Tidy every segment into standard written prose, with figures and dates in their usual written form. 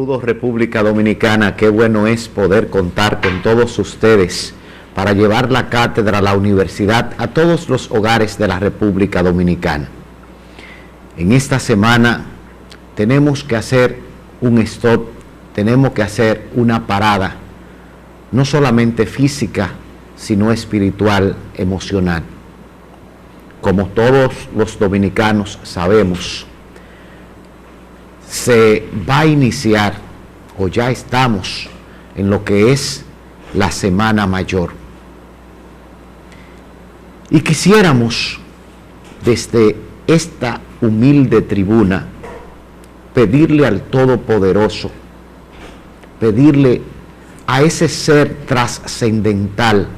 Saludos República Dominicana, qué bueno es poder contar con todos ustedes para llevar la cátedra a la universidad a todos los hogares de la República Dominicana. En esta semana tenemos que hacer un stop, tenemos que hacer una parada, no solamente física, sino espiritual, emocional. Como todos los dominicanos sabemos, se va a iniciar, o ya estamos, en lo que es la Semana Mayor. Y quisiéramos, desde esta humilde tribuna, pedirle al Todopoderoso, pedirle a ese ser trascendental,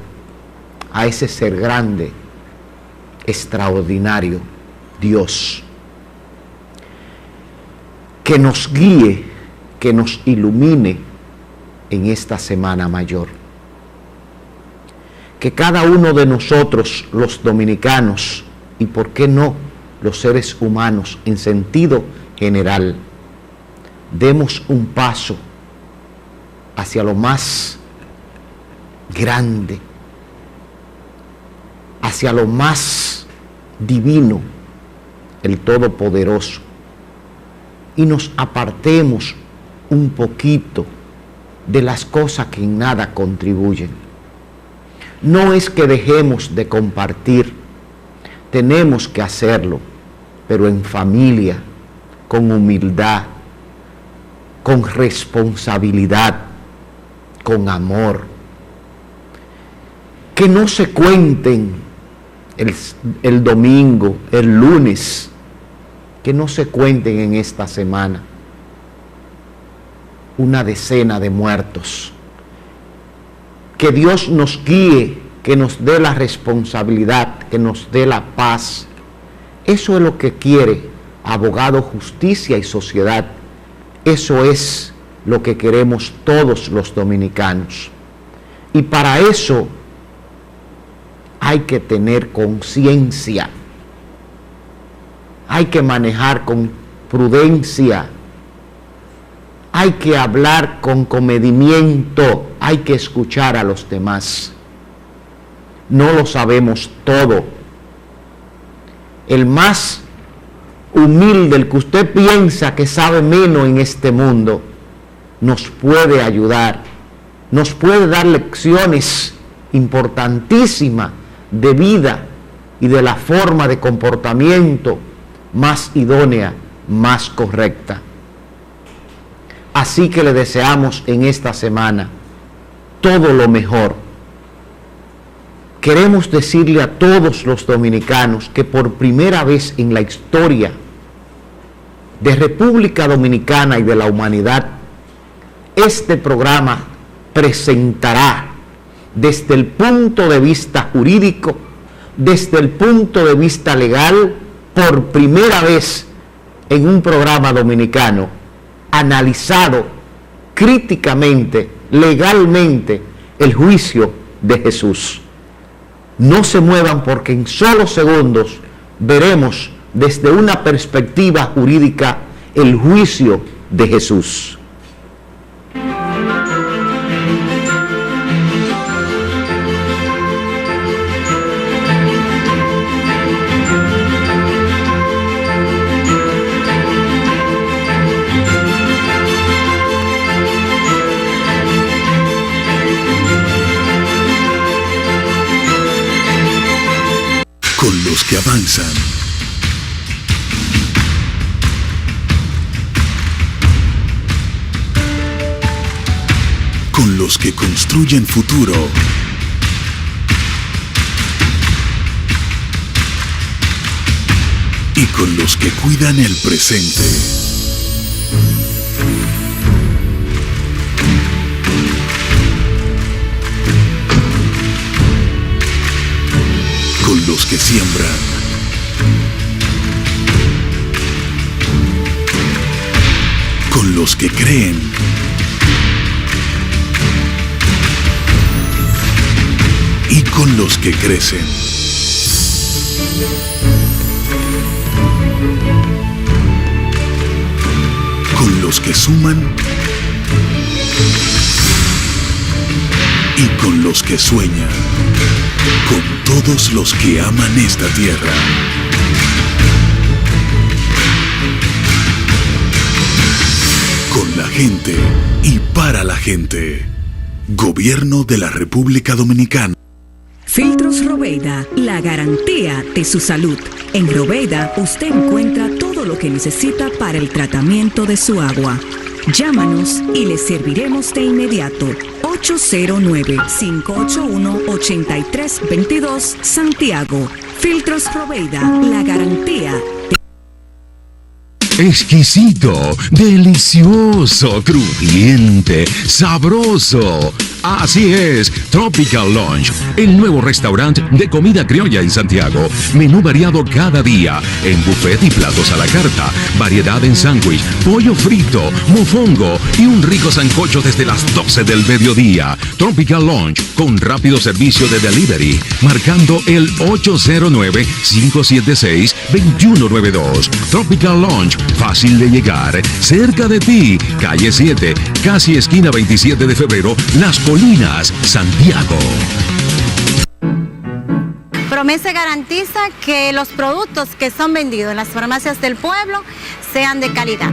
a ese ser grande, extraordinario, Dios, que nos guíe, que nos ilumine en esta Semana Mayor. Que cada uno de nosotros, los dominicanos, y por qué no, los seres humanos en sentido general, demos un paso hacia lo más grande, hacia lo más divino, el Todopoderoso, y nos apartemos un poquito de las cosas que en nada contribuyen. No es que dejemos de compartir, tenemos que hacerlo, pero en familia, con humildad, con responsabilidad, con amor. Que no se cuenten el domingo, el lunes, que no se cuenten en esta semana una decena de muertos. Que Dios nos guíe, que nos dé la responsabilidad, que nos dé la paz. Eso es lo que quiere Abogado, Justicia y Sociedad. Eso es lo que queremos todos los dominicanos. Y para eso hay que tener conciencia. Hay que manejar con prudencia, hay que hablar con comedimiento, hay que escuchar a los demás. No lo sabemos todo. El más humilde, el que usted piensa que sabe menos en este mundo, nos puede ayudar, nos puede dar lecciones importantísimas de vida y de la forma de comportamiento más idónea, más correcta. Así que le deseamos en esta semana todo lo mejor. Queremos decirle a todos los dominicanos que por primera vez en la historia de República Dominicana y de la humanidad, este programa presentará desde el punto de vista jurídico, desde el punto de vista legal, por primera vez en un programa dominicano, analizado críticamente, legalmente, el juicio de Jesús. No se muevan porque en solo segundos veremos desde una perspectiva jurídica el juicio de Jesús. Con los que avanzan, con los que construyen futuro, y con los que cuidan el presente. Con los que siembran, con los que creen, y con los que crecen. Con los que suman y con los que sueñan, con todos los que aman esta tierra. Con la gente y para la gente. Gobierno de la República Dominicana. Filtros Roveida, la garantía de su salud. En Roveida usted encuentra todo lo que necesita para el tratamiento de su agua. Llámanos y le serviremos de inmediato. 809-581-8322 Santiago. Filtros Roveida, la garantía. Exquisito, delicioso, crujiente, sabroso. Así es, Tropical Lunch, el nuevo restaurante de comida criolla en Santiago. Menú variado cada día, en buffet y platos a la carta, variedad en sándwich, pollo frito, mofongo y un rico sancocho desde las 12 del mediodía. Tropical Lunch, con rápido servicio de delivery, marcando el 809-576-2192. Tropical Lunch, fácil de llegar, cerca de ti, calle 7, casi esquina 27 de febrero, Las Colinas, Santiago. Promesa garantiza que los productos que son vendidos en las farmacias del pueblo sean de calidad.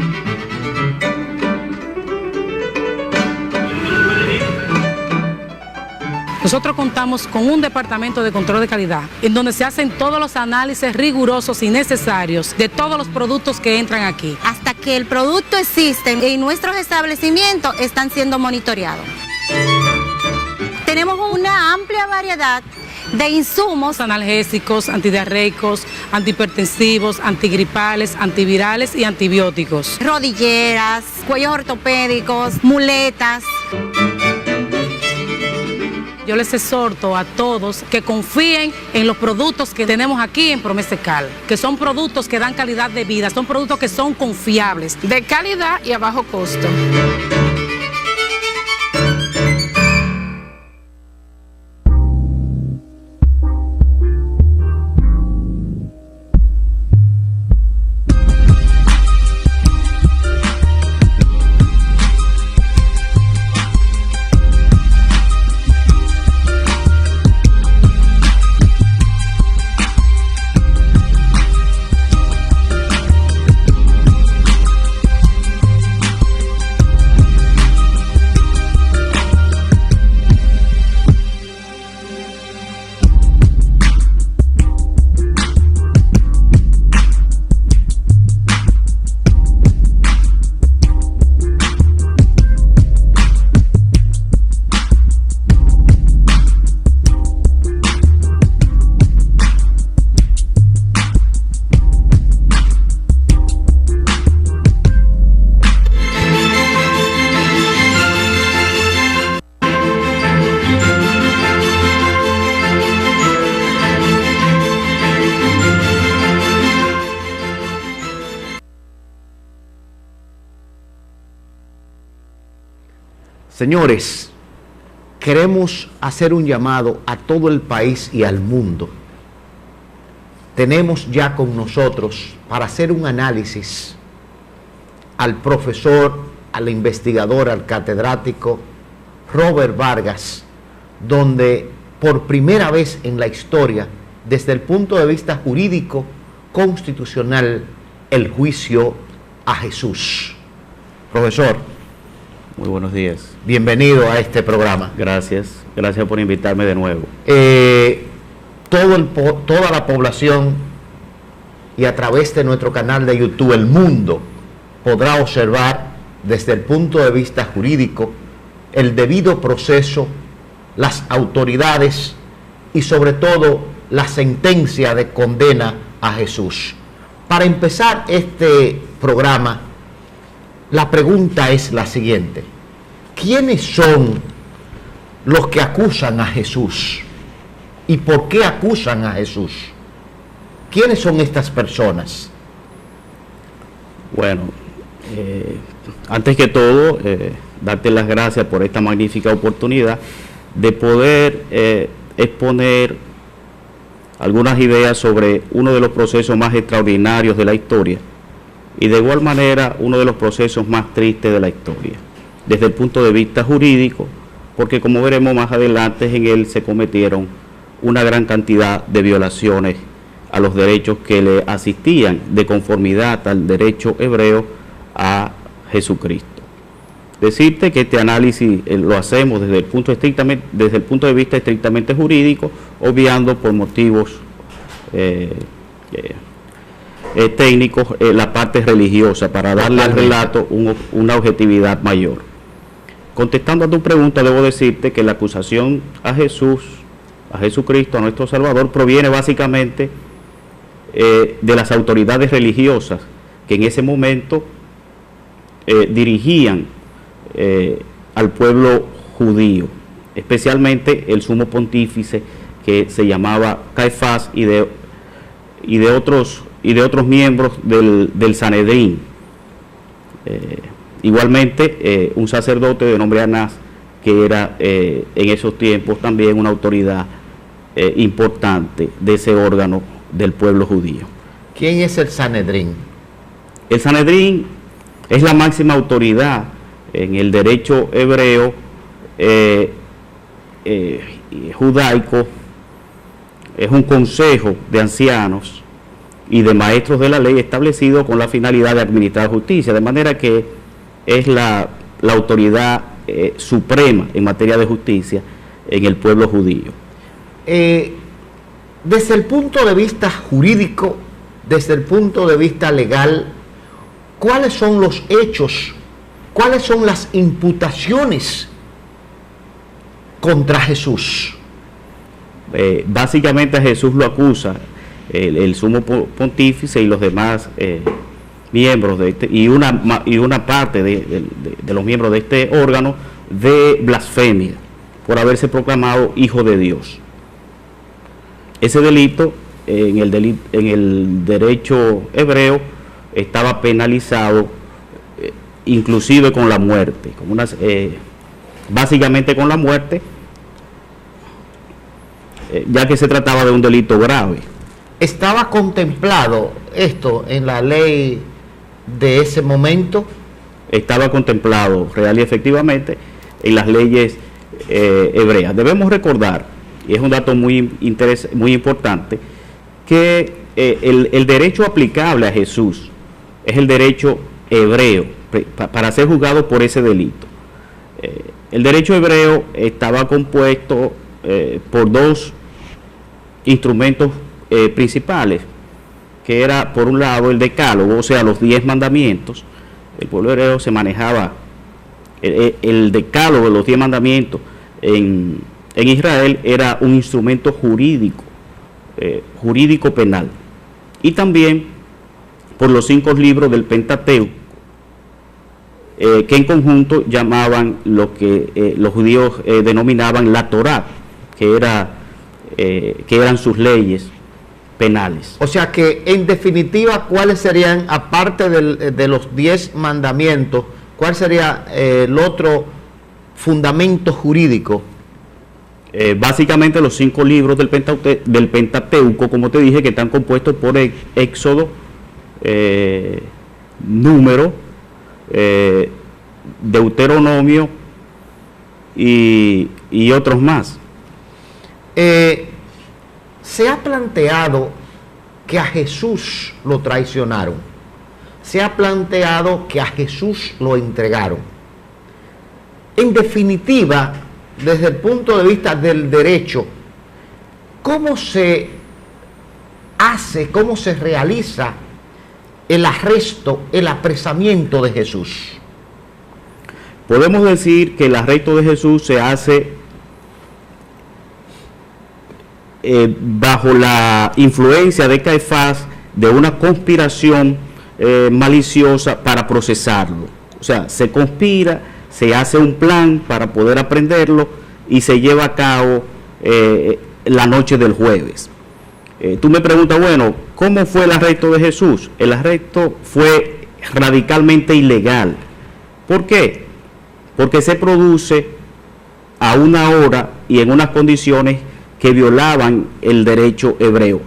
Nosotros contamos con un departamento de control de calidad, en donde se hacen todos los análisis rigurosos y necesarios de todos los productos que entran aquí. Hasta que el producto existe en nuestros establecimientos están siendo monitoreados. Tenemos una amplia variedad de insumos Analgésicos, antidiarreicos, antihipertensivos, antigripales, antivirales y antibióticos. rodilleras, cuellos ortopédicos, muletas. Yo les exhorto a todos que confíen en los productos que tenemos aquí en Promesecal, que son productos que dan calidad de vida, son productos que son confiables, de calidad y a bajo costo. Señores, queremos hacer un llamado a todo el país y al mundo. Tenemos ya con nosotros para hacer un análisis al profesor, al investigador, al catedrático Robert Vargas, donde por primera vez en la historia, desde el punto de vista jurídico constitucional, el juicio a Jesús. Profesor, muy buenos días. Bienvenido a este programa. Gracias por invitarme de nuevo. Toda la población y a través de nuestro canal de YouTube, el mundo, podrá observar desde el punto de vista jurídico el debido proceso, las autoridades y sobre todo la sentencia de condena a Jesús. Para empezar este programa, la pregunta es la siguiente: ¿quiénes son los que acusan a Jesús? ¿Y por qué acusan a Jesús? ¿Quiénes son estas personas? Bueno, antes que todo, darte las gracias por esta magnífica oportunidad de poder exponer algunas ideas sobre uno de los procesos más extraordinarios de la historia y de igual manera uno de los procesos más tristes de la historia, desde el punto de vista jurídico, porque como veremos más adelante, en él se cometieron una gran cantidad de violaciones a los derechos que le asistían de conformidad al derecho hebreo a Jesucristo. Decirte que este análisis lo hacemos desde el punto de vista estrictamente jurídico, obviando por motivos técnicos la parte religiosa, para darle al relato una objetividad mayor. Contestando a tu pregunta, debo decirte que la acusación a Jesucristo, a nuestro Salvador, proviene básicamente de las autoridades religiosas que en ese momento dirigían al pueblo judío, especialmente el sumo pontífice, que se llamaba Caifás, y de otros miembros del Sanedrín. Igualmente un sacerdote de nombre Anás, que era en esos tiempos también una autoridad importante de ese órgano del pueblo judío. ¿Quién es el Sanedrín? El Sanedrín es la máxima autoridad en el derecho hebreo judaico. Es un consejo de ancianos y de maestros de la ley establecido con la finalidad de administrar justicia, de manera que es la autoridad suprema en materia de justicia en el pueblo judío. Desde el punto de vista jurídico, desde el punto de vista legal, ¿cuáles son los hechos? ¿Cuáles son las imputaciones contra Jesús? Básicamente a Jesús lo acusa el sumo pontífice y los demás miembros de y una parte de los miembros de este órgano de blasfemia por haberse proclamado hijo de Dios. Ese delito en el derecho hebreo estaba penalizado inclusive con la muerte, básicamente con la muerte, ya que se trataba de un delito grave. ¿Estaba contemplado esto en la ley de ese momento? Estaba contemplado real y efectivamente en las leyes hebreas. Debemos recordar, y es un dato muy importante, que el derecho aplicable a Jesús es el derecho hebreo para ser juzgado por ese delito. El derecho hebreo estaba compuesto por dos instrumentos principales, que era por un lado el decálogo, o sea, los 10 mandamientos. El pueblo hebreo se manejaba el decálogo de los 10 mandamientos en Israel, era un instrumento jurídico penal, y también por los 5 libros del Pentateuco, que en conjunto llamaban lo que los judíos denominaban la Torá, que eran sus leyes penales. O sea que, en definitiva, ¿cuáles serían, aparte de los 10 mandamientos, cuál sería el otro fundamento jurídico? Básicamente los 5 libros del Pentateuco, como te dije, que están compuestos por Éxodo, Número, Deuteronomio y otros más. Se ha planteado que a Jesús lo traicionaron. Se ha planteado que a Jesús lo entregaron. En definitiva, desde el punto de vista del derecho, ¿cómo se hace, cómo se realiza el arresto, el apresamiento de Jesús? Podemos decir que el arresto de Jesús se hace bajo la influencia de Caifás, de una conspiración maliciosa para procesarlo. O sea, se conspira, se hace un plan para poder aprenderlo y se lleva a cabo la noche del jueves. Tú me preguntas, bueno, ¿cómo fue el arresto de Jesús? El arresto fue radicalmente ilegal. ¿Por qué? Porque se produce a una hora y en unas condiciones que violaban el derecho hebreo,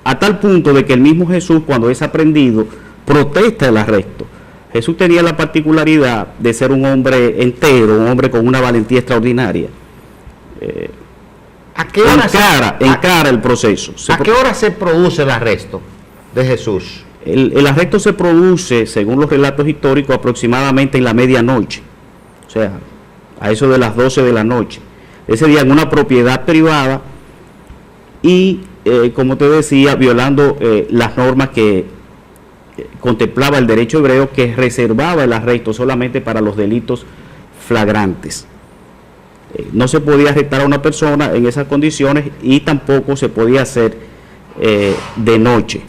a tal punto de que el mismo Jesús, cuando es aprendido, protesta el arresto, Jesús tenía la particularidad de ser un hombre entero, un hombre con una valentía extraordinaria. ¿A qué hora encara el proceso. ¿A qué hora se produce el arresto de Jesús? El arresto se produce, según los relatos históricos, aproximadamente en la medianoche, o sea, a eso de las 12 de la noche. Ese día en una propiedad privada y, como te decía, violando las normas que contemplaba el derecho hebreo, que reservaba el arresto solamente para los delitos flagrantes. No se podía arrestar a una persona en esas condiciones y tampoco se podía hacer de noche.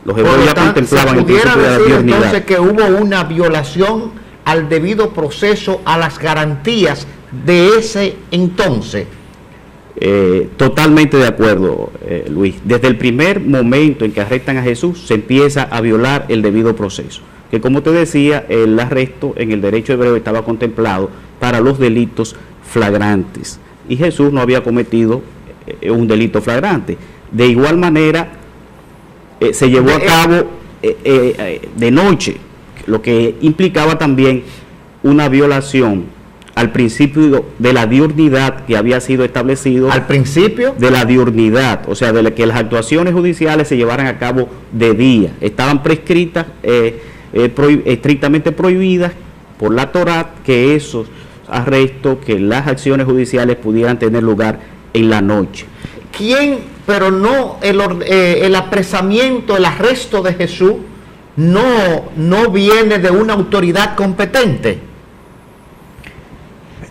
Los hebreos ya contemplaban el principio de la diurnidad. Entonces que hubo una violación al debido proceso, a las garantías de ese entonces. Totalmente de acuerdo, Luis. Desde el primer momento en que arrestan a Jesús se empieza a violar el debido proceso, que como te decía, el arresto en el derecho hebreo estaba contemplado para los delitos flagrantes y Jesús no había cometido un delito flagrante. De igual manera se llevó a cabo de noche, lo que implicaba también una violación al principio de la diurnidad que había sido establecido. ¿Al principio? De la diurnidad, o sea, de que las actuaciones judiciales se llevaran a cabo de día. Estaban prescritas, estrictamente prohibidas por la Torá, que esos arrestos, que las acciones judiciales pudieran tener lugar en la noche. ¿Quién? Pero no el apresamiento, el arresto de Jesús no viene de una autoridad competente.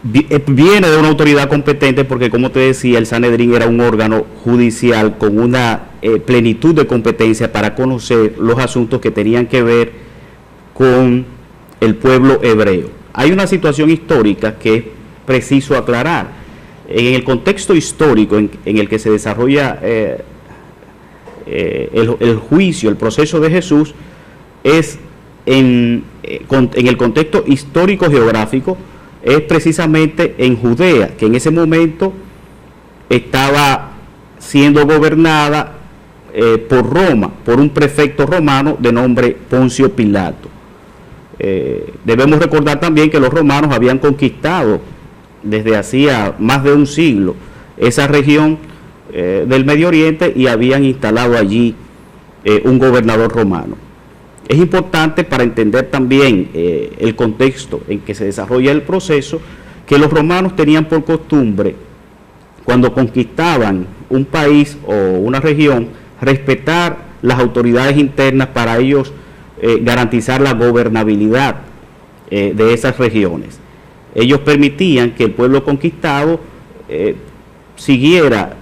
Viene de una autoridad competente porque, como te decía, el Sanedrín era un órgano judicial con una plenitud de competencia para conocer los asuntos que tenían que ver con el pueblo hebreo. Hay una situación histórica que es preciso aclarar. En el contexto histórico en el que se desarrolla el juicio, el proceso de Jesús, es en el contexto histórico geográfico, es precisamente en Judea, que en ese momento estaba siendo gobernada por Roma, por un prefecto romano de nombre Poncio Pilato. Debemos recordar también que los romanos habían conquistado desde hacía más de un siglo esa región del Medio Oriente y habían instalado allí un gobernador romano. Es importante para entender también el contexto en que se desarrolla el proceso, que los romanos tenían por costumbre, cuando conquistaban un país o una región, respetar las autoridades internas para ellos garantizar la gobernabilidad de esas regiones. Ellos permitían que el pueblo conquistado siguiera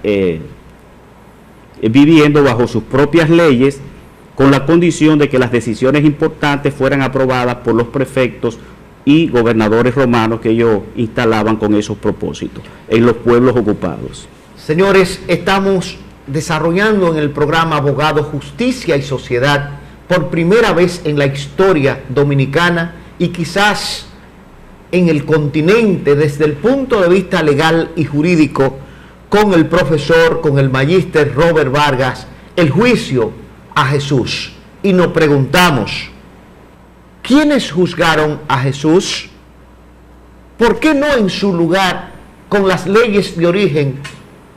viviendo bajo sus propias leyes, con la condición de que las decisiones importantes fueran aprobadas por los prefectos y gobernadores romanos que ellos instalaban con esos propósitos en los pueblos ocupados. Señores, estamos desarrollando en el programa Abogado, Justicia y Sociedad, por primera vez en la historia dominicana y quizás en el continente, desde el punto de vista legal y jurídico, con el profesor, con el magíster Robert Vargas, el juicio a Jesús. Y nos preguntamos, ¿quiénes juzgaron a Jesús? ¿Por qué no en su lugar con las leyes de origen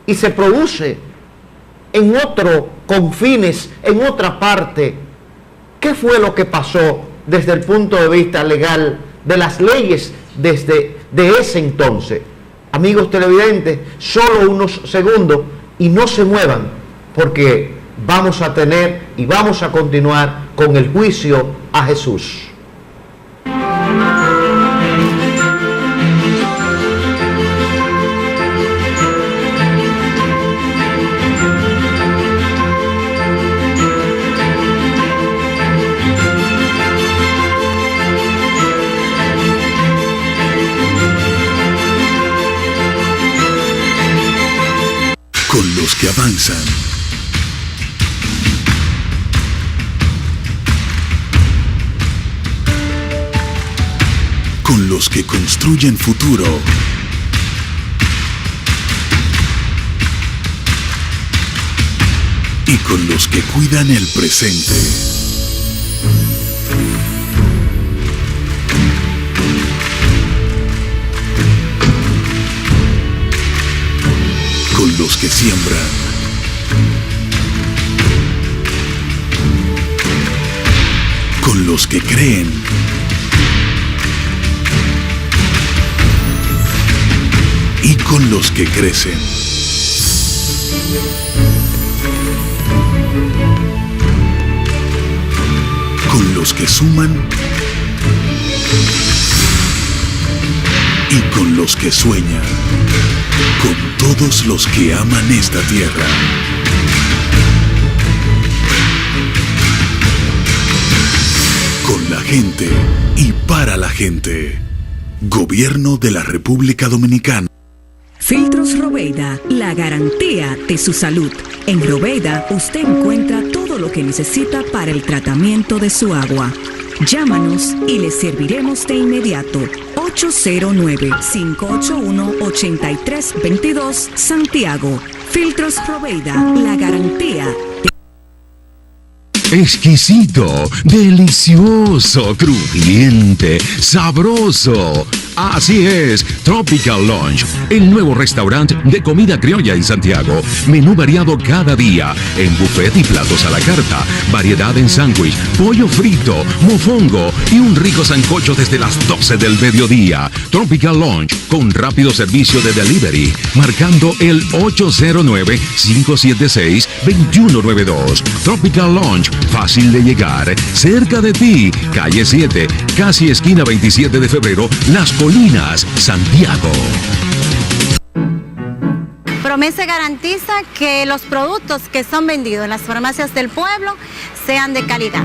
y se produce en otro confines, en otra parte? ¿Qué fue lo que pasó desde el punto de vista legal de las leyes de ese entonces? Amigos televidentes, solo unos segundos y no se muevan, porque vamos a tener y vamos a continuar con el juicio a Jesús. Con los que avanzan. Con los que construyen futuro. Y con los que cuidan el presente. con los que siembran, con los que creen, y con los que crecen. Con los que suman y con los que sueñan. Con todos los que aman esta tierra. Con la gente y para la gente. Gobierno de la República Dominicana. Filtros Roveida, la garantía de su salud. En Roveida usted encuentra todo lo que necesita para el tratamiento de su agua. Llámanos y le serviremos de inmediato. 809-581-8322 Santiago. Filtros Roveida, la garantía. Exquisito, delicioso, crujiente, sabroso. Así es, Tropical Lunch, el nuevo restaurante de comida criolla en Santiago. Menú variado cada día, en buffet y platos a la carta, variedad en sándwich, pollo frito, mofongo y un rico sancocho desde las 12 del mediodía. Tropical Lunch, con rápido servicio de delivery, marcando el 809-576-2192. Tropical Lunch, fácil de llegar, cerca de ti, calle 7, casi esquina 27 de febrero, Las Colinas, Santiago. Promese garantiza que los productos que son vendidos en las farmacias del pueblo sean de calidad.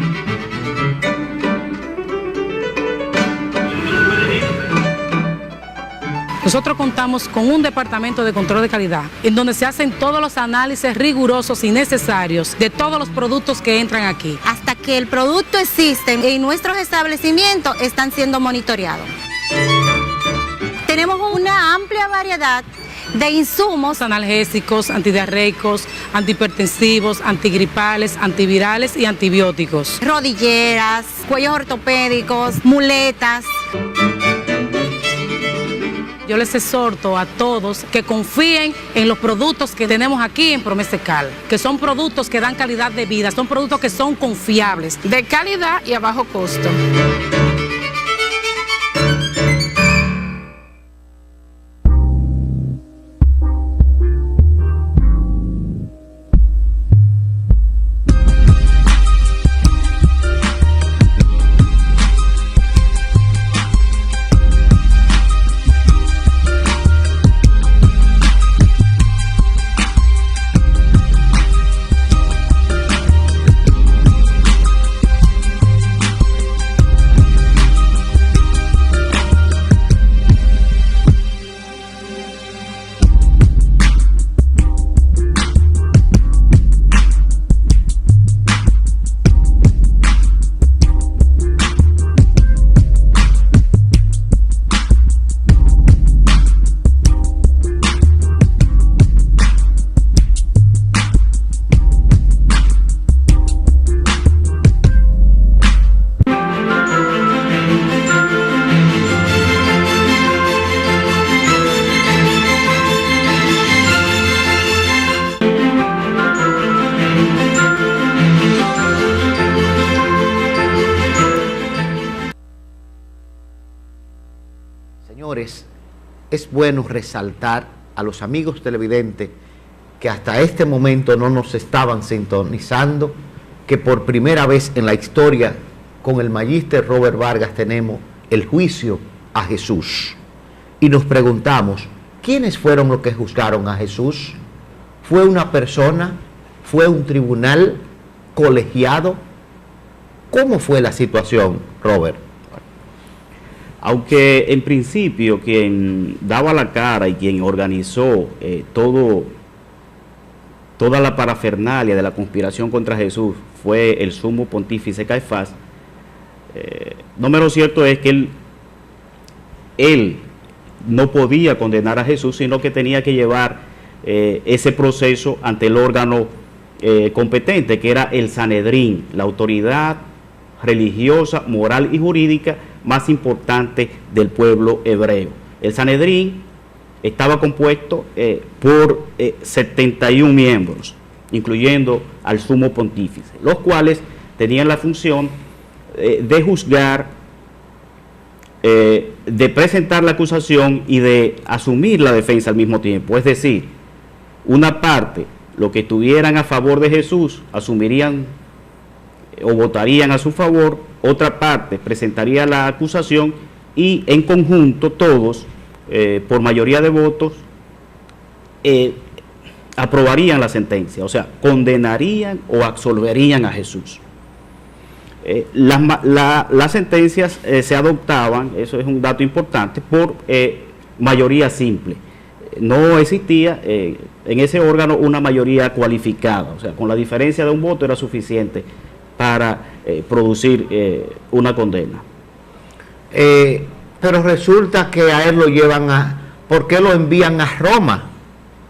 Nosotros contamos con un departamento de control de calidad en donde se hacen todos los análisis rigurosos y necesarios de todos los productos que entran aquí. Hasta que el producto existe en nuestros establecimientos están siendo monitoreados. Tenemos una amplia variedad de insumos Analgésicos, antidiarreicos, antihipertensivos, antigripales, antivirales y antibióticos. rodilleras, cuellos ortopédicos, muletas. Yo les exhorto a todos que confíen en los productos que tenemos aquí en Promesecal, que son productos que dan calidad de vida, son productos que son confiables, de calidad y a bajo costo. Señores, es bueno resaltar a los amigos televidentes que hasta este momento no nos estaban sintonizando, que por primera vez en la historia con el magíster Robert Vargas tenemos el juicio a Jesús. Y nos preguntamos, ¿quiénes fueron los que juzgaron a Jesús? ¿Fue una persona? ¿Fue un tribunal colegiado? ¿Cómo fue la situación, Robert? Aunque en principio quien daba la cara y quien organizó toda la parafernalia de la conspiración contra Jesús fue el sumo pontífice Caifás, no menos cierto es que él no podía condenar a Jesús, sino que tenía que llevar ese proceso ante el órgano competente, que era el Sanedrín, la autoridad religiosa, moral y jurídica más importante del pueblo hebreo. El Sanedrín estaba compuesto por 71 miembros, incluyendo al sumo pontífice, los cuales tenían la función de juzgar, de presentar la acusación y de asumir la defensa al mismo tiempo. Es decir, una parte, los que estuvieran a favor de Jesús, asumirían o votarían a su favor, otra parte presentaría la acusación y en conjunto todos, por mayoría de votos, aprobarían la sentencia, o sea, condenarían o absolverían a Jesús. Las sentencias se adoptaban, eso es un dato importante, por mayoría simple. No existía en ese órgano una mayoría cualificada, o sea, con la diferencia de un voto era suficiente para producir una condena. Pero resulta que a él lo llevan ¿por qué lo envían a Roma?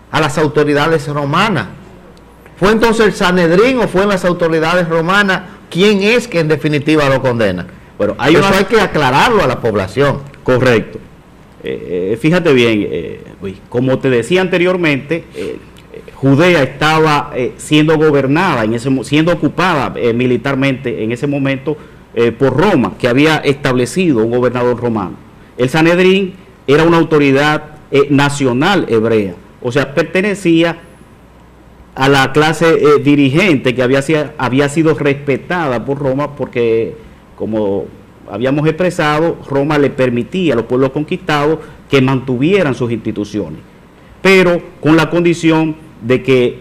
A las autoridades romanas. ¿Fue entonces el Sanedrín o fueron las autoridades romanas? ¿Quién es que en definitiva lo condena? Bueno, eso hay que aclararlo a la población. Correcto. Fíjate bien, como te decía anteriormente, Judea estaba siendo gobernada, siendo ocupada militarmente en ese momento por Roma, que había establecido un gobernador romano. El Sanedrín era una autoridad nacional hebrea, o sea, pertenecía a la clase dirigente que había sido respetada por Roma, porque, como habíamos expresado, Roma le permitía a los pueblos conquistados que mantuvieran sus instituciones, pero con la condición de que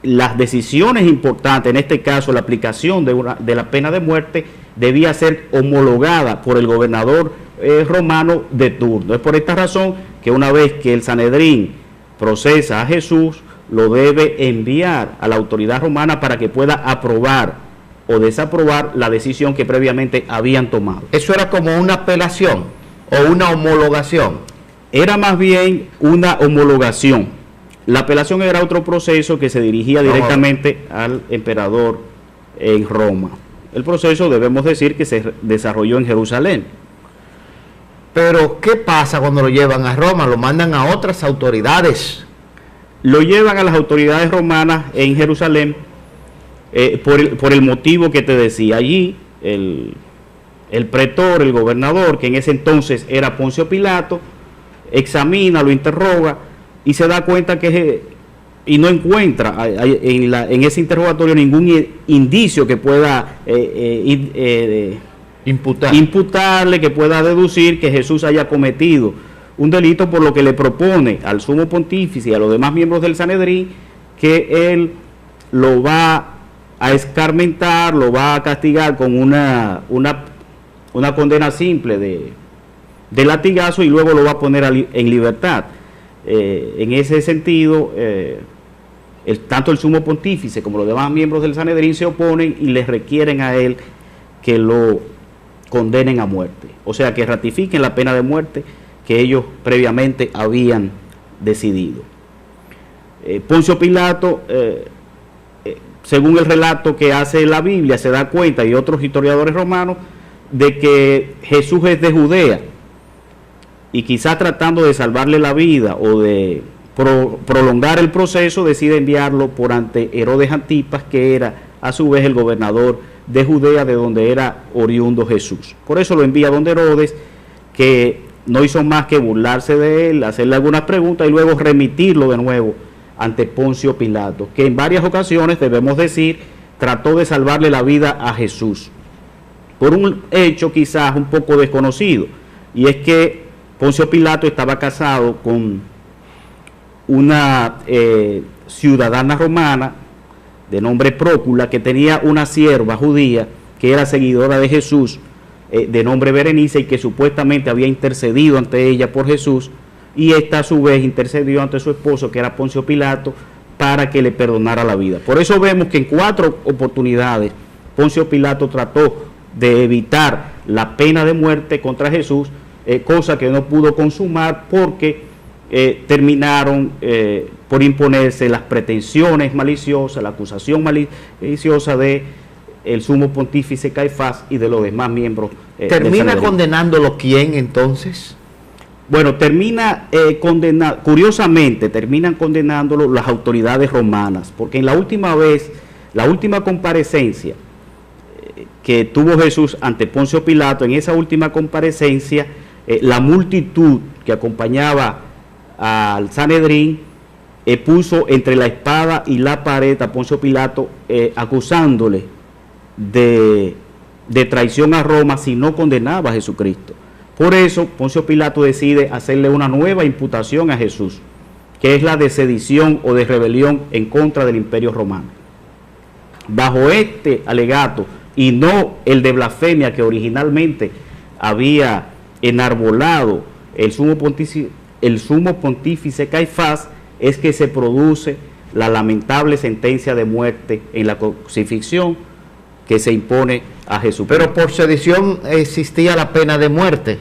las decisiones importantes, en este caso la aplicación de la pena de muerte, debía ser homologada por el gobernador romano de turno. Es por esta razón que una vez que el Sanedrín procesa a Jesús, lo debe enviar a la autoridad romana para que pueda aprobar o desaprobar la decisión que previamente habían tomado. ¿Eso era como una apelación o una homologación? Era más bien una homologación. La apelación era otro proceso que se dirigía directamente al emperador en Roma. El proceso, debemos decir, que se desarrolló en Jerusalén. Pero, ¿qué pasa cuando lo llevan a Roma? ¿Lo mandan a otras autoridades? Lo llevan a las autoridades romanas en Jerusalén por el motivo que te decía. Allí el pretor, el gobernador, que en ese entonces era Poncio Pilato, examina, lo interroga y se da cuenta y no encuentra en ese interrogatorio ningún indicio que pueda imputarle, que pueda deducir que Jesús haya cometido un delito, por lo que le propone al sumo pontífice y a los demás miembros del Sanedrín que él lo va a escarmentar, lo va a castigar con una condena simple de latigazo y luego lo va a poner en libertad. En ese sentido, tanto el sumo pontífice como los demás miembros del Sanedrín se oponen y le requieren a él que lo condenen a muerte, o sea, que ratifiquen la pena de muerte que ellos previamente habían decidido. Poncio Pilato, según el relato que hace la Biblia, se da cuenta, y otros historiadores romanos, de que Jesús es de Judea, y quizás tratando de salvarle la vida o de prolongar el proceso, decide enviarlo por ante Herodes Antipas, que era a su vez el gobernador de Judea, de donde era oriundo Jesús. Por eso lo envía donde Herodes, que no hizo más que burlarse de él, hacerle algunas preguntas y luego remitirlo de nuevo ante Poncio Pilato, que en varias ocasiones, debemos decir, trató de salvarle la vida a Jesús, por un hecho quizás un poco desconocido, y es que Poncio Pilato estaba casado con una ciudadana romana de nombre Prócula, que tenía una sierva judía que era seguidora de Jesús, de nombre Berenice, y que supuestamente había intercedido ante ella por Jesús, y esta a su vez intercedió ante su esposo, que era Poncio Pilato, para que le perdonara la vida. Por eso vemos que en 4 oportunidades Poncio Pilato trató de evitar la pena de muerte contra Jesús, cosa que no pudo consumar porque terminaron por imponerse las pretensiones maliciosas, la acusación maliciosa de el sumo pontífice Caifás y de los demás miembros. ¿Termina condenándolo quién entonces? Bueno, curiosamente terminan condenándolo las autoridades romanas, porque en la última comparecencia que tuvo Jesús ante Poncio Pilato, en esa última comparecencia, la multitud que acompañaba al Sanedrín puso entre la espada y la pared a Poncio Pilato, acusándole de traición a Roma si no condenaba a Jesucristo. Por eso Poncio Pilato decide hacerle una nueva imputación a Jesús, que es la de sedición o de rebelión en contra del Imperio Romano. Bajo este alegato, y no el de blasfemia que originalmente había enarbolado el sumo pontífice Caifás, es que se produce la lamentable sentencia de muerte en la crucifixión que se impone a Jesucristo. Pero por sedición existía la pena de muerte.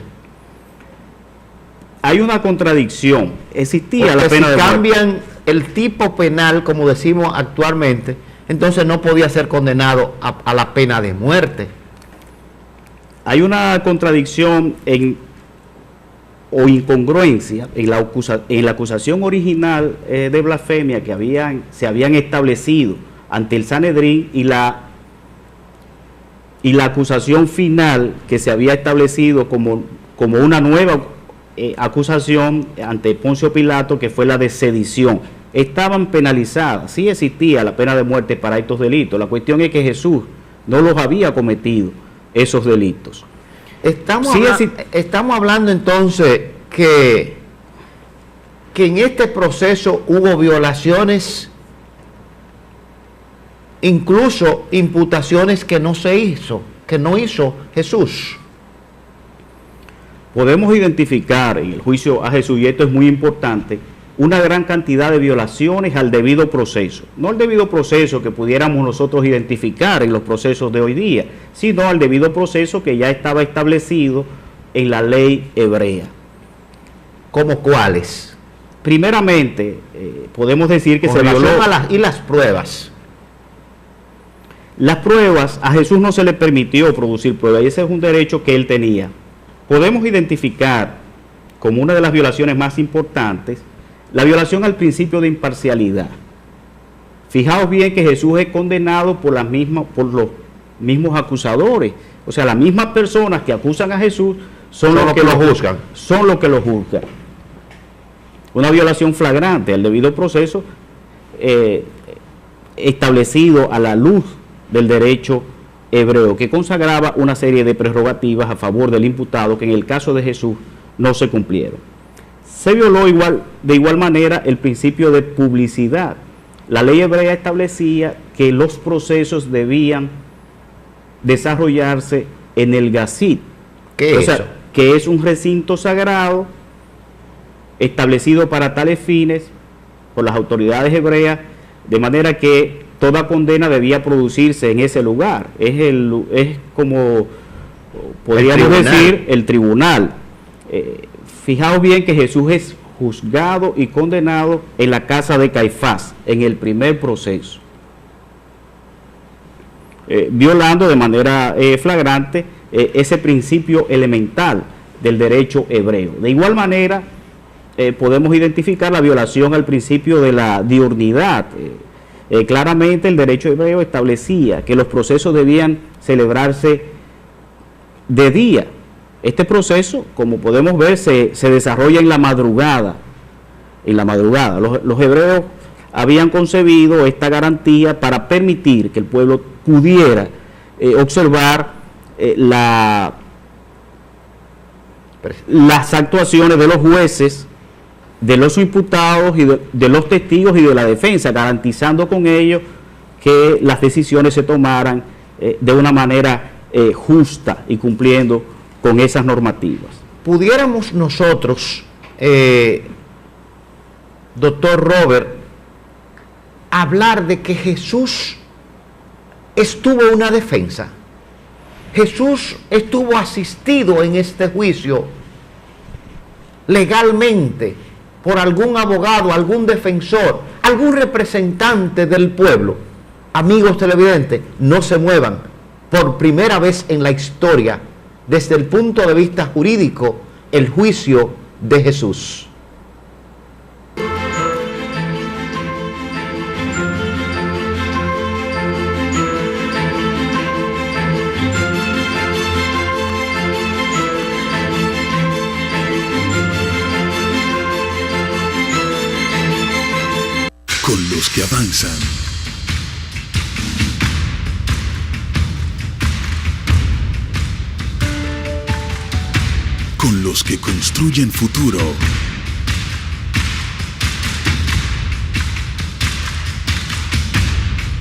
Hay una contradicción. Existía porque la pena de muerte. Si cambian el tipo penal, como decimos actualmente, entonces no podía ser condenado a la pena de muerte. Hay una contradicción o incongruencia en la acusación original de blasfemia que se habían establecido ante el Sanedrín y la acusación final que se había establecido como una nueva acusación ante Poncio Pilato, que fue la de sedición. Estaban penalizadas, sí existía la pena de muerte para estos delitos. La cuestión es que Jesús no los había cometido, esos delitos. Estamos hablando entonces que en este proceso hubo violaciones, incluso imputaciones que no hizo Jesús. Podemos identificar en el juicio a Jesús, y esto es muy importante, una gran cantidad de violaciones al debido proceso. No al debido proceso que pudiéramos nosotros identificar en los procesos de hoy día, sino al debido proceso que ya estaba establecido en la ley hebrea. ¿Cómo cuáles? Primeramente, podemos decir que se violó... ¿Y las pruebas? Las pruebas, a Jesús no se le permitió producir pruebas, y ese es un derecho que él tenía. Podemos identificar como una de las violaciones más importantes la violación al principio de imparcialidad. Fijaos bien que Jesús es condenado por los mismos acusadores, o sea, las mismas personas que acusan a Jesús son los que lo juzgan. Son los que lo juzgan. Una violación flagrante al debido proceso establecido a la luz del derecho hebreo, que consagraba una serie de prerrogativas a favor del imputado que en el caso de Jesús no se cumplieron. Se violó de igual manera el principio de publicidad. La ley hebrea establecía que los procesos debían desarrollarse en el Gazit. ¿Qué es eso? Que es un recinto sagrado establecido para tales fines por las autoridades hebreas, de manera que toda condena debía producirse en ese lugar. Es como podríamos decir el tribunal. Fijaos bien que Jesús es juzgado y condenado en la casa de Caifás, en el primer proceso, violando de manera flagrante ese principio elemental del derecho hebreo. De igual manera, podemos identificar la violación al principio de la diurnidad. Claramente el derecho hebreo establecía que los procesos debían celebrarse de día. Este proceso, como podemos ver, se desarrolla en la madrugada. Los hebreos habían concebido esta garantía para permitir que el pueblo pudiera observar las actuaciones de los jueces, de los imputados y de los testigos y de la defensa, garantizando con ello que las decisiones se tomaran de una manera justa y cumpliendo con esas normativas. ¿Pudiéramos nosotros, doctor Robert, hablar de que Jesús estuvo una defensa? Jesús estuvo asistido en este juicio legalmente por algún abogado, algún defensor, algún representante del pueblo. Amigos televidentes, no se muevan. Por primera vez en la historia, desde el punto de vista jurídico, el juicio de Jesús. Con los que avanzan. Con los que construyen futuro.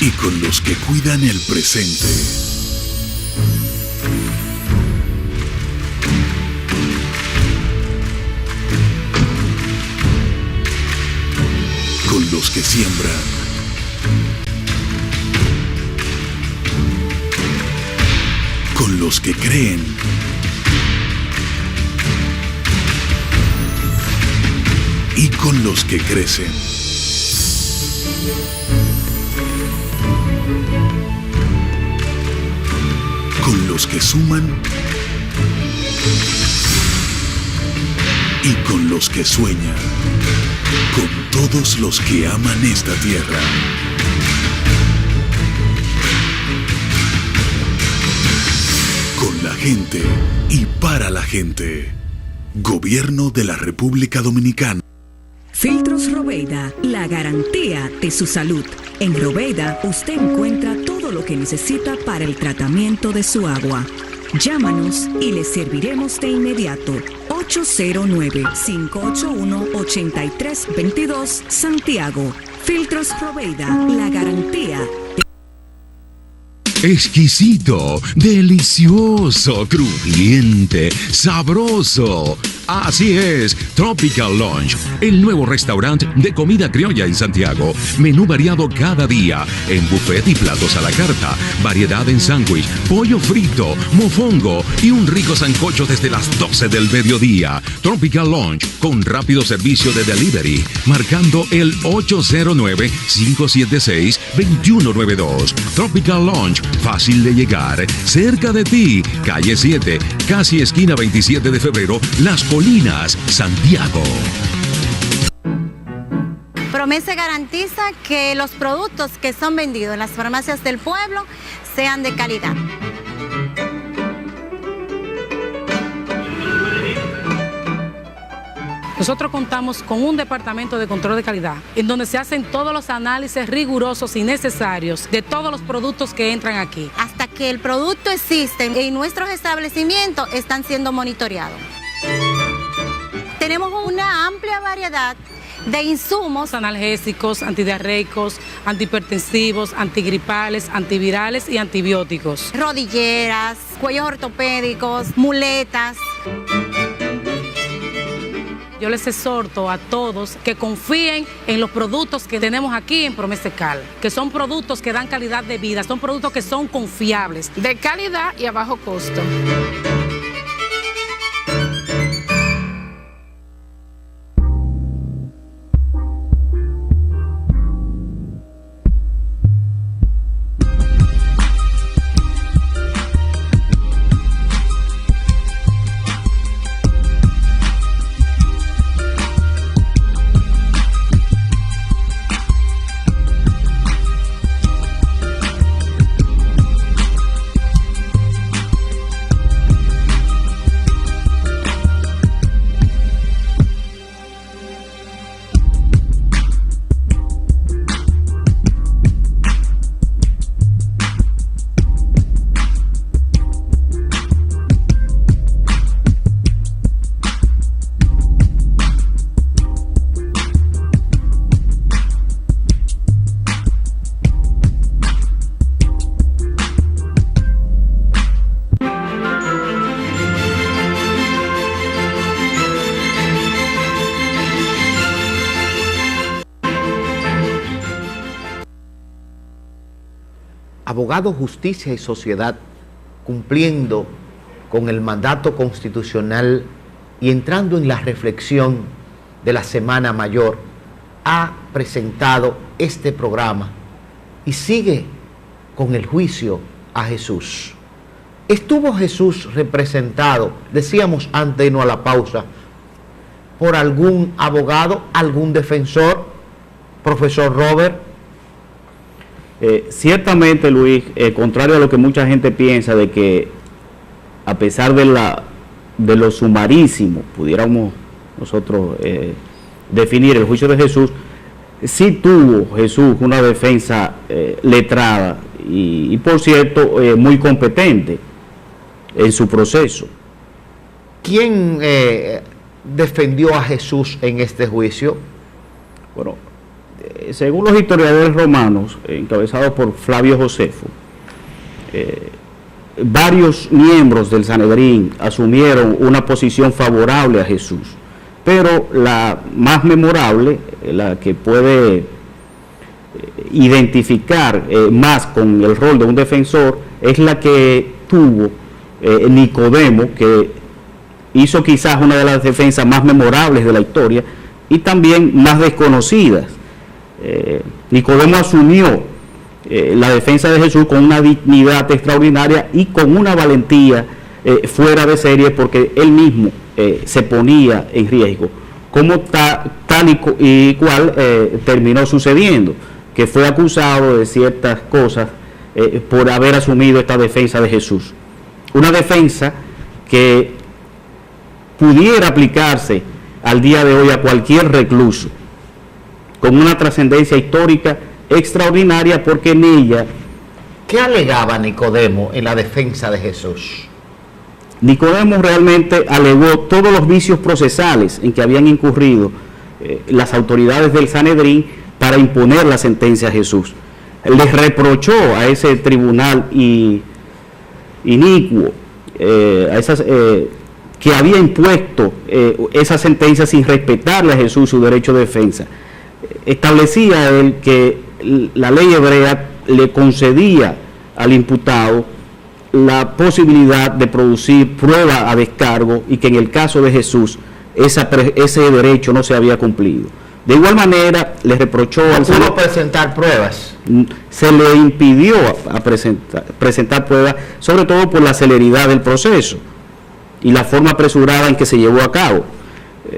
Y con los que cuidan el presente. Con los que siembran. Con los que creen. Y con los que crecen. Con los que suman. Y con los que sueñan. Con todos los que aman esta tierra. Con la gente y para la gente. Gobierno de la República Dominicana. Filtros Roveida, la garantía de su salud. En Roveida usted encuentra todo lo que necesita para el tratamiento de su agua. Llámanos y le serviremos de inmediato. 809-581-8322 Santiago. Filtros Roveida, la garantía. Exquisito, delicioso, crujiente, sabroso. Así es, Tropical Lunch, el nuevo restaurante de comida criolla en Santiago. Menú variado cada día, en buffet y platos a la carta, variedad en sándwich, pollo frito, mofongo y un rico sancocho desde las 12 del mediodía. Tropical Lunch, con rápido servicio de delivery, marcando el 809-576-2192. Tropical Lunch, fácil de llegar, cerca de ti, calle 7, casi esquina 27 de febrero, Las Colinas, Santiago. Promese garantiza que los productos que son vendidos en las farmacias del pueblo sean de calidad. Nosotros contamos con un departamento de control de calidad en donde se hacen todos los análisis rigurosos y necesarios de todos los productos que entran aquí. Hasta que el producto existe en nuestros establecimientos están siendo monitoreados. Tenemos una amplia variedad de insumos Analgésicos, antidiarreicos, antihipertensivos, antigripales, antivirales y antibióticos. rodilleras, cuellos ortopédicos, muletas. Yo les exhorto a todos que confíen en los productos que tenemos aquí en Promese Cal, que son productos que dan calidad de vida, son productos que son confiables, de calidad y a bajo costo. Abogado, Justicia y Sociedad, cumpliendo con el mandato constitucional y entrando en la reflexión de la Semana Mayor, ha presentado este programa y sigue con el juicio a Jesús. Estuvo Jesús representado, decíamos antes de irnos a la pausa, por algún abogado, algún defensor, profesor Robert? Ciertamente, Luis, contrario a lo que mucha gente piensa, de que a pesar de lo sumarísimo, pudiéramos nosotros definir el juicio de Jesús, sí tuvo Jesús una defensa letrada y por cierto, muy competente en su proceso. ¿Quién defendió a Jesús en este juicio? Bueno, según los historiadores romanos, encabezados por Flavio Josefo, varios miembros del Sanedrín asumieron una posición favorable a Jesús, pero la más memorable, la que puede identificar más con el rol de un defensor, es la que tuvo Nicodemo, que hizo quizás una de las defensas más memorables de la historia y también más desconocidas. Nicodemo asumió la defensa de Jesús con una dignidad extraordinaria y con una valentía fuera de serie, porque él mismo se ponía en riesgo, como tal y cual terminó sucediendo, que fue acusado de ciertas cosas por haber asumido esta defensa de Jesús. Una defensa que pudiera aplicarse al día de hoy a cualquier recluso, con una trascendencia histórica extraordinaria, porque en ella... ¿Qué alegaba Nicodemo en la defensa de Jesús? Nicodemo realmente alegó todos los vicios procesales en que habían incurrido las autoridades del Sanedrín para imponer la sentencia a Jesús. Les reprochó a ese tribunal inicuo, que había impuesto esa sentencia sin respetarle a Jesús su derecho de defensa. Establecía él que la ley hebrea le concedía al imputado la posibilidad de producir prueba a descargo y que en el caso de Jesús ese derecho no se había cumplido. De igual manera, le reprochó al ¿Pudo presentar pruebas? Se le impidió presentar pruebas, sobre todo por la celeridad del proceso y la forma apresurada en que se llevó a cabo.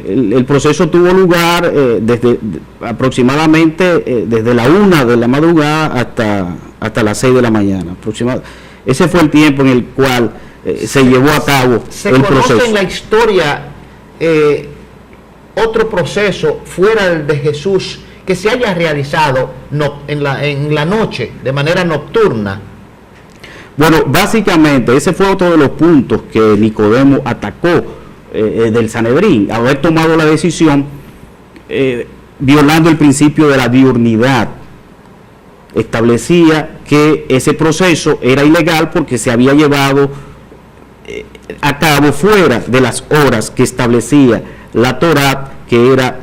El proceso tuvo lugar desde aproximadamente desde la 1 de la madrugada hasta las 6 de la mañana. Ese fue el tiempo en el cual se llevó a cabo el proceso. ¿Se conoce en la historia otro proceso fuera del de Jesús que se haya realizado en la noche, de manera nocturna? Bueno, básicamente ese fue otro de los puntos que Nicodemo atacó del Sanedrín, haber tomado la decisión violando el principio de la diurnidad. Establecía que ese proceso era ilegal porque se había llevado a cabo fuera de las horas que establecía la Torá, que era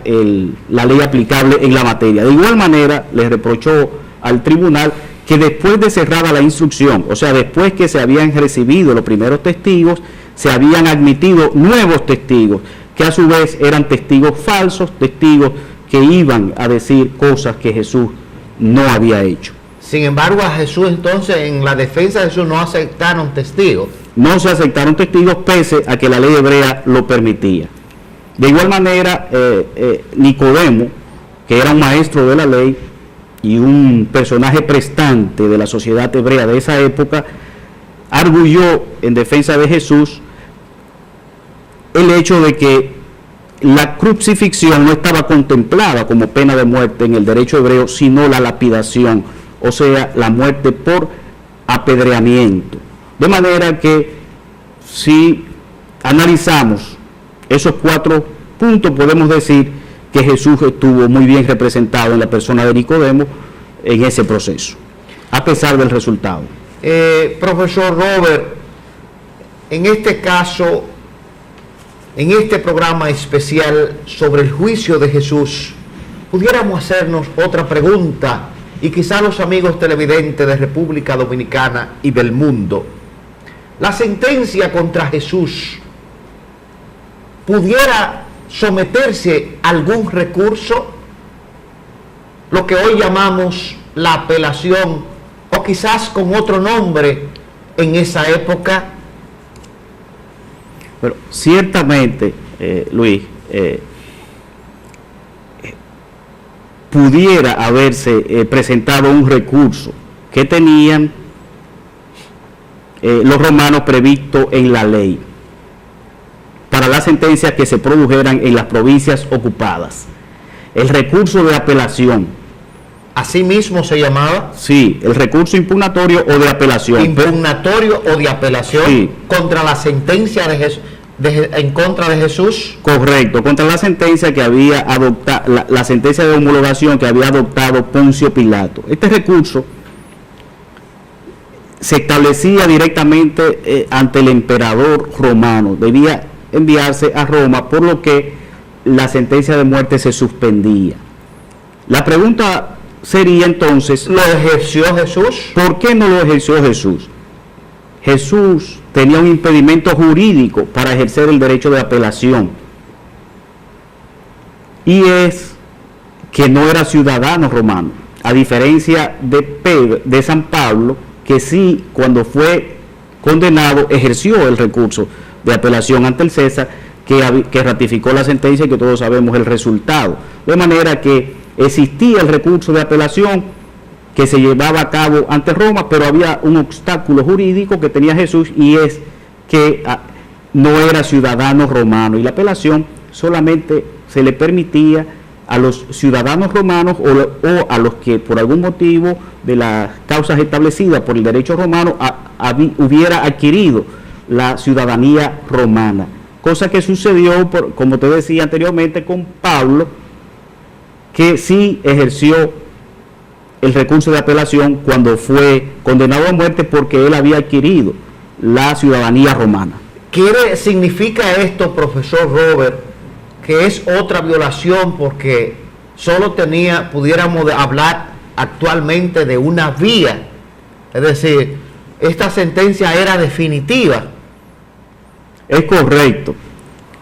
la ley aplicable en la materia. De igual manera, le reprochó al tribunal que después de cerrada la instrucción, o sea, después que se habían recibido los primeros testigos, se habían admitido nuevos testigos, que a su vez eran testigos falsos, testigos que iban a decir cosas que Jesús no había hecho. Sin embargo, a Jesús entonces, en la defensa de Jesús, no aceptaron testigos. No se aceptaron testigos pese a que la ley hebrea lo permitía. De igual manera, Nicodemo, que era un maestro de la ley y un personaje prestante de la sociedad hebrea de esa época, arguyó en defensa de Jesús el hecho de que la crucifixión no estaba contemplada como pena de muerte en el derecho hebreo, sino la lapidación, o sea, la muerte por apedreamiento. De manera que si analizamos esos 4 puntos, podemos decir que Jesús estuvo muy bien representado en la persona de Nicodemo en ese proceso, a pesar del resultado. Profesor Robert, en este caso, en este programa especial sobre el juicio de Jesús, pudiéramos hacernos otra pregunta, y quizá los amigos televidentes de República Dominicana y del mundo. La sentencia contra Jesús pudiera someterse a algún recurso, lo que hoy llamamos la apelación, o quizás con otro nombre en esa época. Pero ciertamente, Luis, pudiera haberse presentado un recurso que tenían los romanos previsto en la ley para las sentencias que se produjeran en las provincias ocupadas. El recurso de apelación. ¿Así mismo se llamaba? Sí, el recurso impugnatorio o de apelación. Impugnatorio o de apelación, sí, contra la sentencia en contra de Jesús. Correcto, contra la sentencia que había adoptado, la sentencia de homologación que había adoptado Poncio Pilato. Este recurso se establecía directamente ante el emperador romano, debía enviarse a Roma, por lo que la sentencia de muerte se suspendía. La pregunta sería entonces, ¿lo ejerció Jesús? ¿Por qué no lo ejerció Jesús? Jesús tenía un impedimento jurídico para ejercer el derecho de apelación, y es que no era ciudadano romano, a diferencia de San Pablo, que sí, cuando fue condenado, ejerció el recurso de apelación ante el César, que ratificó la sentencia y que todos sabemos el resultado. De manera que existía el recurso de apelación que se llevaba a cabo ante Roma, pero había un obstáculo jurídico que tenía Jesús, y es que no era ciudadano romano, y la apelación solamente se le permitía a los ciudadanos romanos o a los que por algún motivo de las causas establecidas por el derecho romano hubiera adquirido la ciudadanía romana, cosa que sucedió, como te decía anteriormente, con Pablo, que sí ejerció el recurso de apelación cuando fue condenado a muerte, porque él había adquirido la ciudadanía romana. ¿Significa esto, profesor Robert, que es otra violación, porque solo pudiéramos hablar actualmente de una vía? Es decir, esta sentencia era definitiva. Es correcto.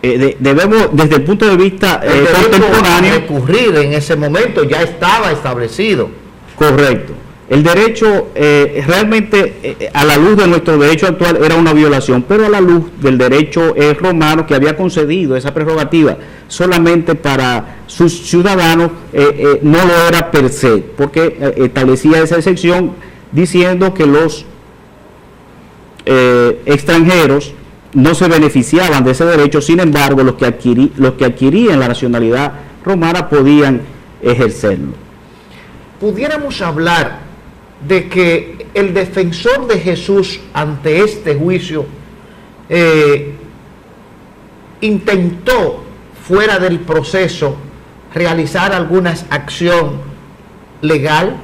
Debemos, desde el punto de vista contemporáneo, recurrir en ese momento, ya estaba establecido. Correcto. El derecho realmente, a la luz de nuestro derecho actual, era una violación, pero a la luz del derecho romano, que había concedido esa prerrogativa solamente para sus ciudadanos, no lo era per se, porque establecía esa excepción diciendo que los extranjeros no se beneficiaban de ese derecho. Sin embargo, los que adquirían la nacionalidad romana podían ejercerlo. Pudiéramos hablar de que el defensor de Jesús ante este juicio intentó, fuera del proceso, realizar alguna acción legal.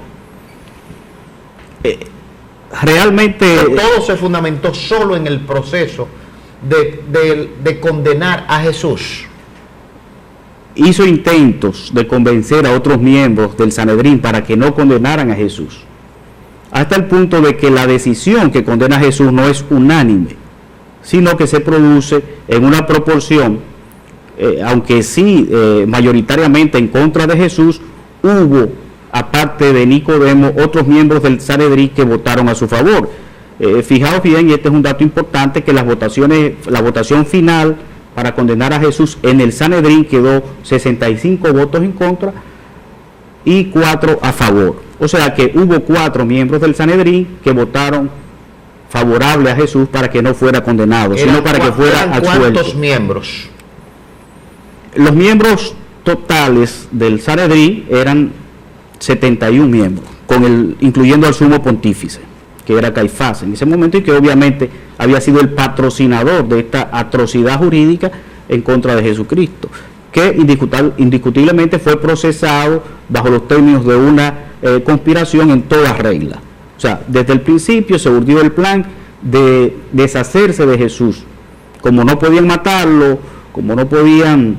Realmente todo se fundamentó solo en el proceso de condenar a Jesús. Hizo intentos de convencer a otros miembros del Sanedrín para que no condenaran a Jesús, hasta el punto de que la decisión que condena a Jesús no es unánime, sino que se produce en una proporción, aunque sí mayoritariamente en contra de Jesús. Hubo, aparte de Nicodemo, otros miembros del Sanedrín que votaron a su favor. Fijaos bien, y este es un dato importante, que la votación final para condenar a Jesús en el Sanedrín quedó 65 votos en contra y 4 a favor. O sea que hubo 4 miembros del Sanedrín que votaron favorable a Jesús para que no fuera condenado, sino para que fuera absuelto. ¿Cuántos miembros? Los miembros totales del Sanedrín eran 71 miembros, incluyendo al sumo pontífice, que era Caifás en ese momento, y que obviamente había sido el patrocinador de esta atrocidad jurídica en contra de Jesucristo, que indiscutiblemente fue procesado bajo los términos de una conspiración en toda regla. O sea, desde el principio se urdió el plan de deshacerse de Jesús. Como no podían matarlo, como no podían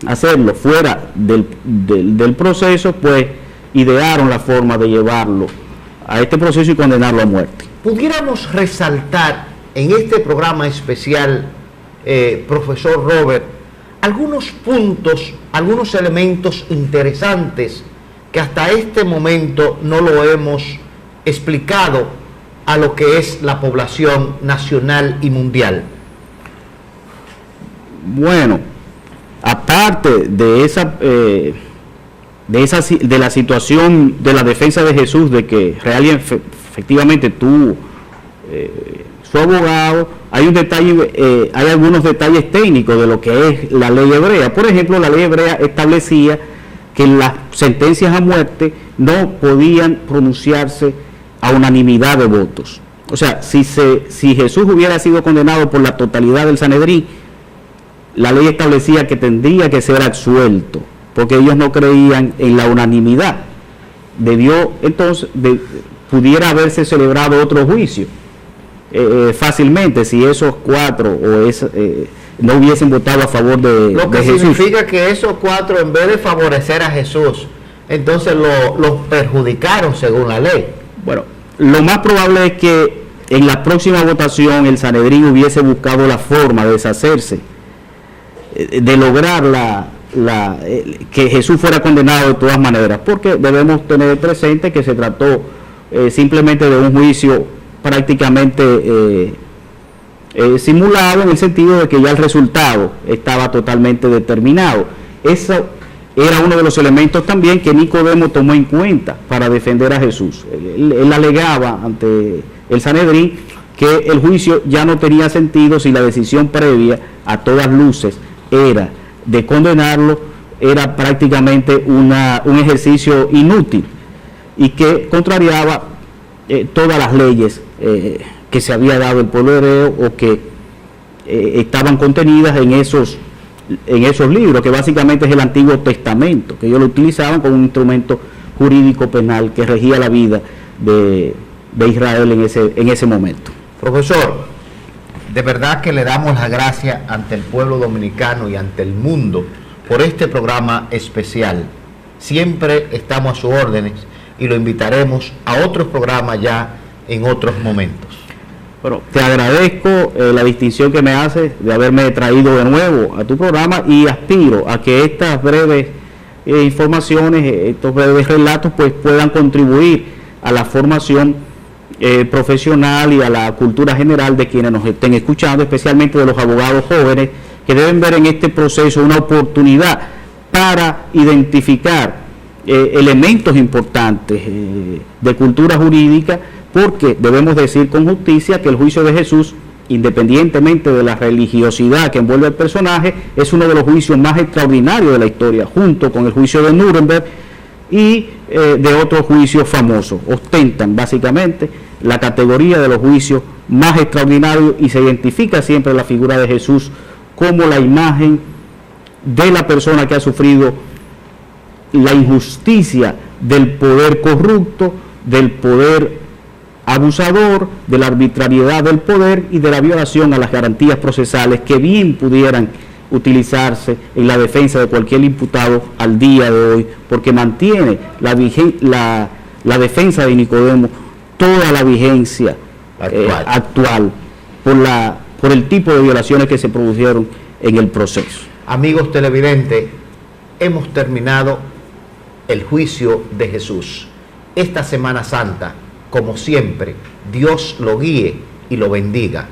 hacerlo fuera del proceso, pues idearon la forma de llevarlo a este proceso y condenarlo a muerte. Pudiéramos resaltar en este programa especial, profesor Robert, algunos puntos, algunos elementos interesantes que hasta este momento no lo hemos explicado a lo que es la población nacional y mundial. Bueno, aparte de esa de la situación de la defensa de Jesús, de que realmente efectivamente tú, su abogado, hay un detalle, hay algunos detalles técnicos de lo que es la ley hebrea. Por ejemplo, la ley hebrea establecía que las sentencias a muerte no podían pronunciarse a unanimidad de votos. O sea, si Jesús hubiera sido condenado por la totalidad del Sanedrín, la ley establecía que tendría que ser absuelto, porque ellos no creían en la unanimidad. Pudiera haberse celebrado otro juicio fácilmente si esos 4 no hubiesen votado a favor de Lo que de Jesús. significa que esos 4, en vez de favorecer a Jesús, entonces los perjudicaron según la ley. Bueno, lo más probable es que en la próxima votación el Sanedrín hubiese buscado la forma de deshacerse, de lograr que Jesús fuera condenado de todas maneras, porque debemos tener presente que se trató simplemente de un juicio prácticamente simulado, en el sentido de que ya el resultado estaba totalmente determinado. Eso era uno de los elementos también que Nicodemo tomó en cuenta para defender a Jesús. Él alegaba ante el Sanedrín que el juicio ya no tenía sentido si la decisión previa, a todas luces, era de condenarlo, era prácticamente un ejercicio inútil y que contrariaba todas las leyes que se había dado el pueblo hebreo, o que estaban contenidas en esos libros, que básicamente es el Antiguo Testamento, que ellos lo utilizaban como un instrumento jurídico penal que regía la vida de Israel en ese momento. Profesor, de verdad que le damos las gracias ante el pueblo dominicano y ante el mundo por este programa especial. Siempre estamos a sus órdenes y lo invitaremos a otros programas ya en otros momentos. Bueno, te agradezco la distinción que me haces de haberme traído de nuevo a tu programa, y aspiro a que estas breves informaciones, estos breves relatos, pues puedan contribuir a la formación profesional y a la cultura general de quienes nos estén escuchando, especialmente de los abogados jóvenes, que deben ver en este proceso una oportunidad para identificar elementos importantes de cultura jurídica, porque debemos decir con justicia que el juicio de Jesús, independientemente de la religiosidad que envuelve al personaje, es uno de los juicios más extraordinarios de la historia, junto con el juicio de Nuremberg y de otros juicios famosos. Ostentan básicamente la categoría de los juicios más extraordinarios, y se identifica siempre la figura de Jesús como la imagen de la persona que ha sufrido la injusticia del poder corrupto, del poder abusador, de la arbitrariedad del poder y de la violación a las garantías procesales que bien pudieran utilizarse en la defensa de cualquier imputado al día de hoy, porque mantiene la defensa de Nicodemo toda la vigencia actual por el tipo de violaciones que se produjeron en el proceso. Amigos televidentes, hemos terminado el juicio de Jesús. Esta Semana Santa, como siempre, Dios lo guíe y lo bendiga.